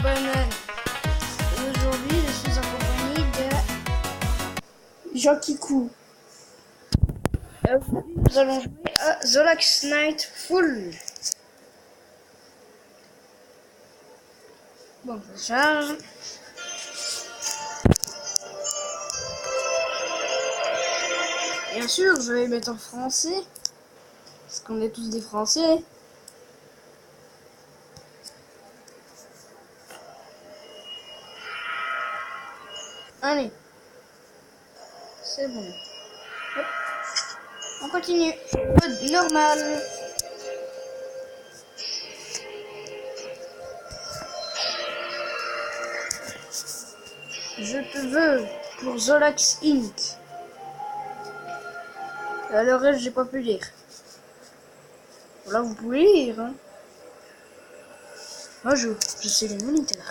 Banane. Et aujourd'hui, je suis en compagnie de Jean Kikou. Aujourd'hui, nous allons jouer à Zolax Night Full. Bon, je charge. Bien sûr, je vais mettre en français. Parce qu'on est tous des Français. Allez. C'est bon. Hop. On continue. Mode normal. Je te veux pour Zolax Inc. À le reste, j'ai pas pu lire. Là, vous pouvez lire. Hein. Bonjour, je suis le moniteur.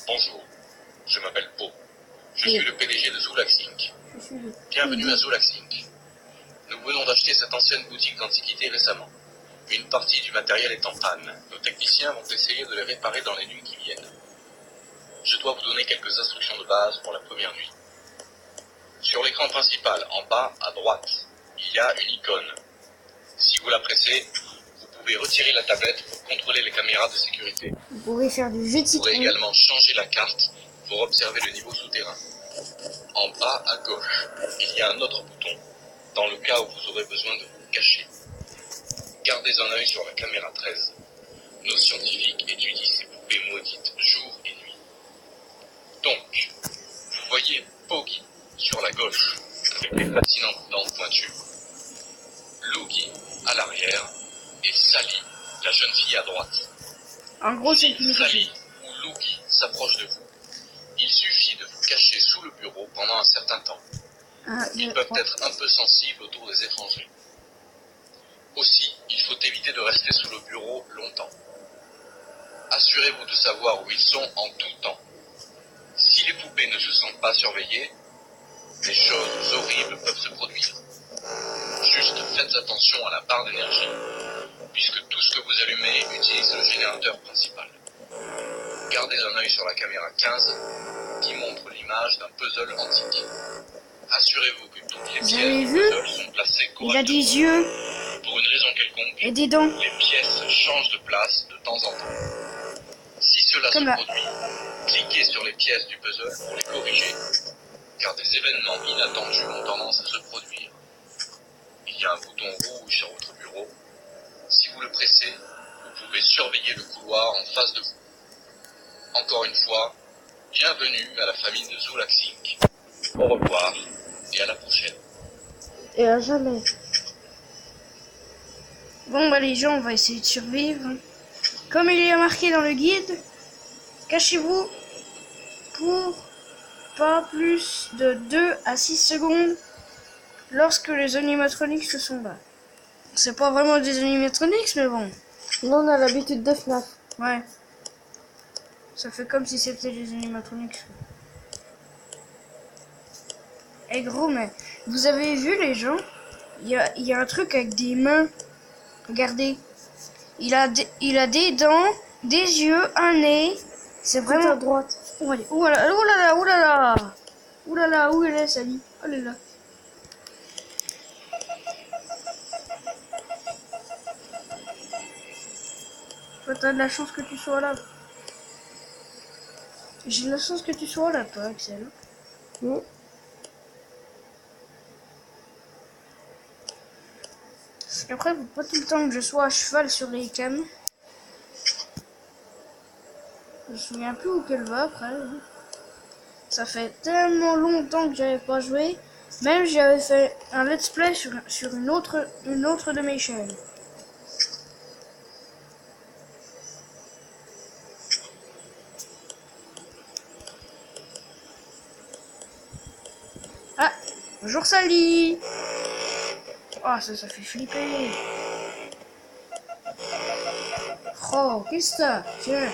Bonjour, je m'appelle Po. Je suis le PDG de Zolax Inc. Bienvenue à Zolax Inc. Nous venons d'acheter cette ancienne boutique d'antiquités récemment. Une partie du matériel est en panne. Nos techniciens vont essayer de les réparer dans les nuits qui viennent. Je dois vous donner quelques instructions de base pour la première nuit. Sur l'écran principal, en bas à droite, il y a une icône. Si vous la pressez, vous pouvez retirer la tablette pour contrôler les caméras de sécurité. Vous pourrez faire du jeu de Vous pourrez citron. également changer la carte pour observer le niveau souterrain. En bas à gauche, il y a un autre bouton, dans le cas où vous aurez besoin de vous cacher. Gardez un œil sur la caméra 13. Nos scientifiques étudient ces poupées maudites jour et nuit. Donc, vous voyez Poggy sur la gauche, avec les fascinantes dents pointues, Loogie à l'arrière, et Sally, la jeune fille à droite. En gros, c'est Si une Sally ou Loogie s'approche de vous, il suffit de vous cacher sous le bureau pendant un certain temps. Ils peuvent être un peu sensibles autour des étrangers. Aussi, il faut éviter de rester sous le bureau longtemps. Assurez-vous de savoir où ils sont en tout temps. Si les poupées ne se sentent pas surveillées, des choses horribles peuvent se produire. Juste faites attention à la barre d'énergie, puisque tout ce que vous allumez utilise le générateur principal. Gardez un œil sur la caméra 15 qui montre l'image d'un puzzle antique. Assurez-vous que toutes les Vous pièces avez du vu? puzzle sont placées Il a correctement. des yeux Pour une raison quelconque, et des dents. les pièces changent de place de temps en temps. Si cela Comme se là. produit, cliquez sur les pièces du puzzle pour les corriger, car des événements inattendus ont tendance à se produire. Il y a un bouton rouge sur votre bureau. Si vous le pressez, vous pouvez surveiller le couloir en face de vous. Encore une fois, bienvenue à la famille de Zolax Inc. Au revoir et à la prochaine. Et à jamais. Bon, bah les gens, on va essayer de survivre. Comme il y a marqué dans le guide, cachez-vous pour pas plus de 2 à 6 secondes lorsque les animatroniques se sont là. C'est pas vraiment des animatroniques, mais bon. Nous, on a l'habitude de FNAF. Ouais. Ça fait comme si c'était des animatroniques. Eh gros, mais vous avez vu les gens? Il y a un truc avec des mains. Regardez. Il a des dents, des yeux, un nez. C'est Tout vraiment... à droite. Oh, allez. Oh là là, oh là là, oh là là. Oh là là, où elle est, Sally? Oh là là. Toi, t'as de la chance que tu sois là. J'ai de la chance que tu sois là, toi, Axel. Mm. Parce qu'après, faut pas tout le temps que je sois à cheval sur les cams. Je me souviens plus où qu'elle va après. Ça fait tellement longtemps que j'avais pas joué. Même j'avais fait un let's play sur une autre de mes chaînes. Ah, bonjour Sally. Ah, ça fait flipper. Oh, qu'est-ce que t'as? Tiens.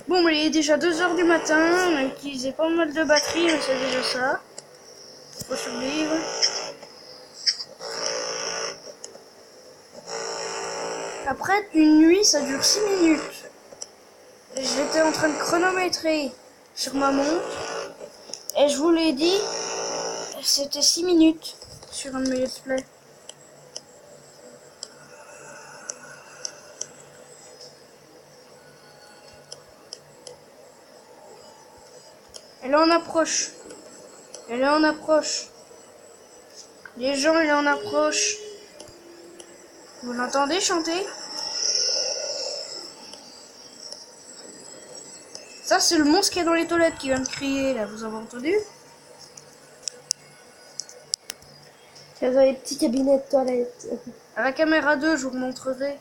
Bon, mais il est déjà 2 h du matin. On a utilisé pas mal de batterie, mais c'est déjà ça. Faut survivre. Après, une nuit, ça dure 6 minutes. J'étais en train de chronométrer sur ma montre. Et je vous l'ai dit, c'était 6 minutes sur un de mes let's play. Et là, on approche. Et là, on approche. Les gens, il en approche. Vous l'entendez chanter? Ça, c'est le monstre qui est dans les toilettes qui vient de crier, là. Vous avez entendu? C'est dans les petits cabinets de toilettes. À la caméra 2, je vous montrerai.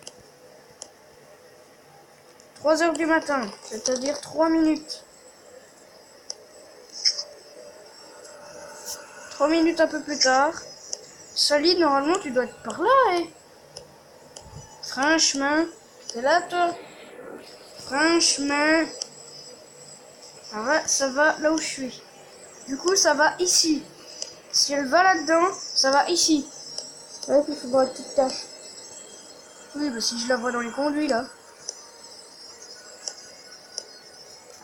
3 heures du matin, c'est-à-dire 3 minutes. 3 minutes un peu plus tard. Sally, normalement, tu dois être par là, hein. Franchement, t'es là, toi? Franchement. Ça va là où je suis. Du coup, ça va ici. Si elle va là-dedans, ça va ici. Ouais, puis il faut voir une petite tâche. Oui, bah si je la vois dans les conduits, là.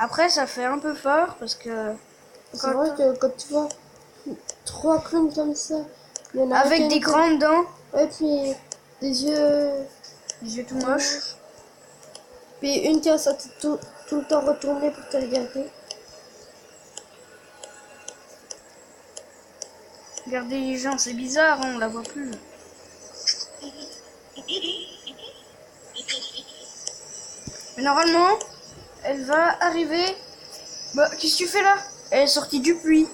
Après, ça fait un peu fort, parce que... C'est vrai que quand tu vois 3 clowns comme ça, il y en a Avec des grandes dents. Ouais, puis des yeux... Des yeux tout moches. Puis une qui a sa tête tout le temps retournée pour te regarder. Regardez les gens, c'est bizarre, hein, on la voit plus. Mais normalement, elle va arriver... Bah, qu'est-ce que tu fais là? Elle est sortie du puits.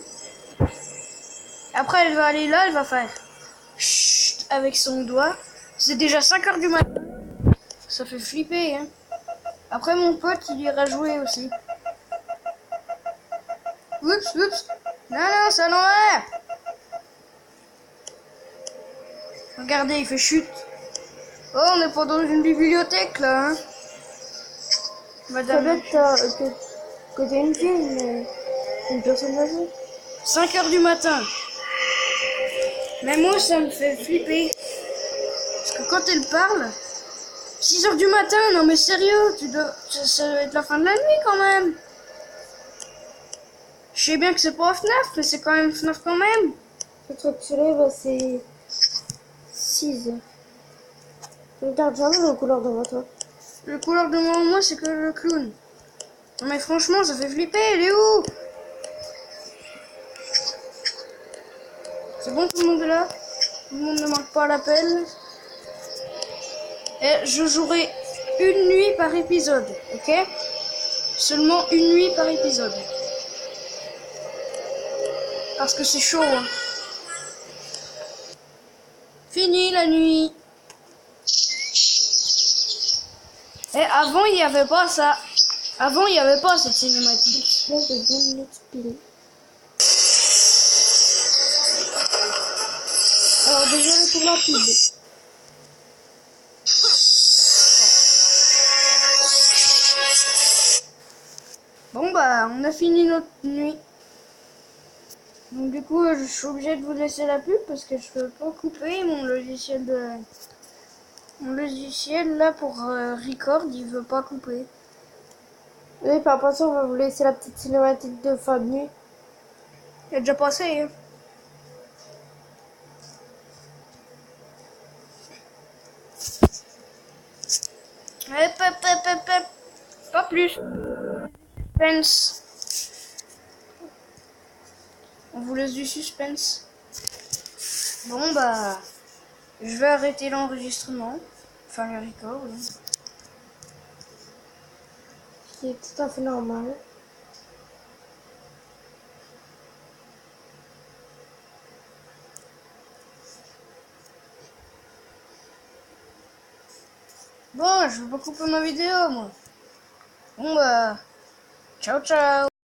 Après, elle va aller là, elle va faire... Chut, avec son doigt. C'est déjà 5 heures du matin. Ça fait flipper, hein. Après, mon pote, il ira jouer aussi. Oups, oups. Non, non, c'est à l'envers. Regardez, il fait chute. Oh, on est pas dans une bibliothèque, là, hein. Madame... Que t'es une fille, mais une personne âgée. 5 heures du matin. Mais moi, ça me fait flipper. Parce que quand elle parle... 6 heures du matin, non mais sérieux, ça va être la fin de la nuit quand même. Je sais bien que c'est pas FNAF, mais c'est quand même FNAF quand même. Le truc que tu lèves, c'est 6 heures. Regarde jamais le couleur devant toi. Le couleur devant moi, c'est que le clown. Non mais franchement, ça fait flipper, il est où? C'est bon, tout le monde est là? Tout le monde ne manque pas à l'appel. Et je jouerai une nuit par épisode, ok? Seulement une nuit par épisode. Parce que c'est chaud, hein. Fini la nuit. Et avant, il n'y avait pas ça. Avant, il n'y avait pas cette cinématique. Là, j'ai 10 minutes pile. Alors, désolé pour la pub. Bon bah, on a fini notre nuit. Donc du coup, je suis obligé de vous laisser la pub parce que je peux pas couper mon logiciel là pour record, il veut pas couper. Oui, par rapport à ça, on va vous laisser la petite cinématique de fin de nuit. Il a déjà passé, hein. Hop. Pas plus. Suspense. On vous laisse du suspense. Bon bah, je vais arrêter l'enregistrement. Enfin le record. Oui. C'est tout à fait normal. Bon, je vais pas couper ma vidéo moi. Bon bah, ciao ciao.